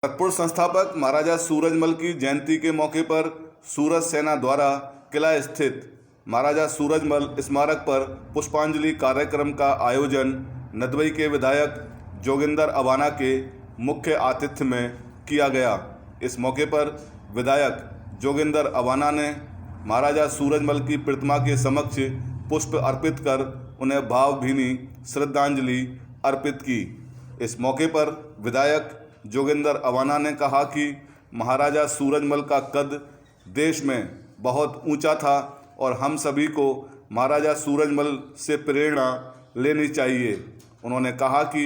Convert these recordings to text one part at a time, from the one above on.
भरतपुर संस्थापक महाराजा सूरजमल की जयंती के मौके पर सूरज सेना द्वारा किला स्थित महाराजा सूरजमल स्मारक पर पुष्पांजलि कार्यक्रम का आयोजन नदबई के विधायक जोगिंदर अवाना के मुख्य आतिथ्य में किया गया। इस मौके पर विधायक जोगिंदर अवाना ने महाराजा सूरजमल की प्रतिमा के समक्ष पुष्प अर्पित कर उन्हें भावभीनी श्रद्धांजलि अर्पित की। इस मौके पर विधायक जोगिंदर अवाना ने कहा कि महाराजा सूरजमल का कद देश में बहुत ऊंचा था और हम सभी को महाराजा सूरजमल से प्रेरणा लेनी चाहिए। उन्होंने कहा कि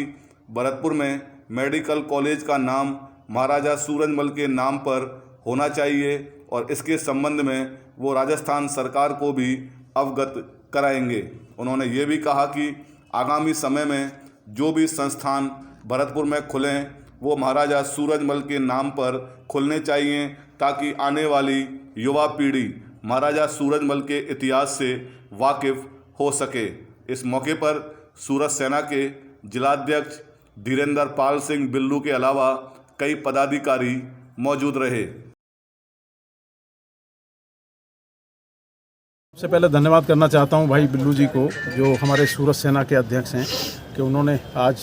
भरतपुर में मेडिकल कॉलेज का नाम महाराजा सूरजमल के नाम पर होना चाहिए और इसके संबंध में वो राजस्थान सरकार को भी अवगत कराएंगे। उन्होंने ये भी कहा कि आगामी समय में जो भी संस्थान भरतपुर में खुलें वो महाराजा सूरजमल के नाम पर खुलने चाहिए ताकि आने वाली युवा पीढ़ी महाराजा सूरजमल के इतिहास से वाकिफ़ हो सके। इस मौके पर सूरज सेना के जिलाध्यक्ष धीरेंद्र पाल सिंह बिल्लू के अलावा कई पदाधिकारी मौजूद रहे। सबसे पहले धन्यवाद करना चाहता हूं भाई बिल्लू जी को, जो हमारे सूरज सेना के अध्यक्ष हैं, कि उन्होंने आज,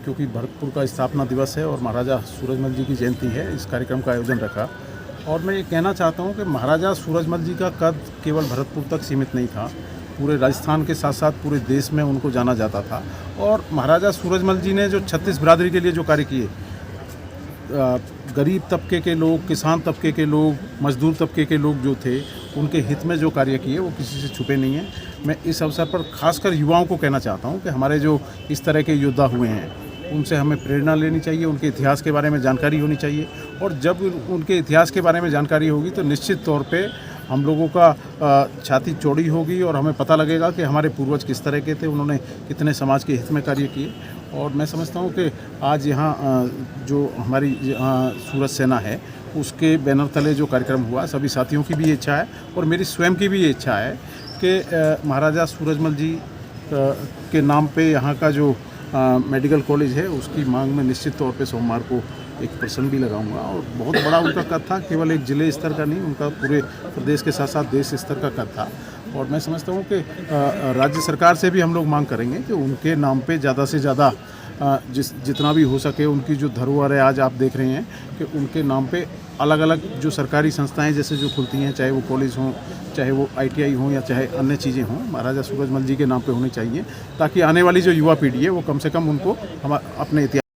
क्योंकि भरतपुर का स्थापना दिवस है और महाराजा सूरजमल जी की जयंती है, इस कार्यक्रम का आयोजन रखा। और मैं ये कहना चाहता हूं कि महाराजा सूरजमल जी का कद केवल भरतपुर तक सीमित नहीं था, पूरे राजस्थान के साथ साथ पूरे देश में उनको जाना जाता था। और महाराजा सूरजमल जी ने जो 36 बिरादरी के लिए जो कार्य किए, गरीब तबके के लोग, किसान तबके के लोग, मजदूर तबके के लोग जो थे, उनके हित में जो कार्य किए वो किसी से छुपे नहीं हैं। मैं इस अवसर पर खासकर युवाओं को कहना चाहता हूं कि हमारे जो इस तरह के योद्धा हुए हैं उनसे हमें प्रेरणा लेनी चाहिए, उनके इतिहास के बारे में जानकारी होनी चाहिए। और जब उनके इतिहास के बारे में जानकारी होगी तो निश्चित तौर पे हम लोगों का छाती चौड़ी होगी और हमें पता लगेगा कि हमारे पूर्वज किस तरह के थे, उन्होंने कितने समाज के हित में कार्य किए। और मैं समझता हूँ कि आज यहाँ जो हमारी सूरज सेना है उसके बैनर तले जो कार्यक्रम हुआ, सभी साथियों की भी ये इच्छा है और मेरी स्वयं की भी ये इच्छा है कि महाराजा सूरजमल जी के नाम पे यहाँ का जो मेडिकल कॉलेज है उसकी मांग में निश्चित तौर पे सोमवार को एक प्रश्न भी लगाऊंगा। और बहुत बड़ा उनका कद था, केवल एक जिले स्तर का नहीं, उनका पूरे प्रदेश के साथ साथ देश स्तर का कद था। और मैं समझता हूँ कि राज्य सरकार से भी हम लोग मांग करेंगे कि उनके नाम पे ज़्यादा से ज़्यादा जितना भी हो सके, उनकी जो धरोहर है आज आप देख रहे हैं कि उनके नाम पे अलग अलग जो सरकारी संस्थाएं जैसे जो खुलती हैं, चाहे वो कॉलेज हों, चाहे वो ITI हों या चाहे अन्य चीज़ें हों, महाराजा सूरजमल जी के नाम पे होनी चाहिए, ताकि आने वाली जो युवा पीढ़ी है वो कम से कम उनको हम अपने इतिहास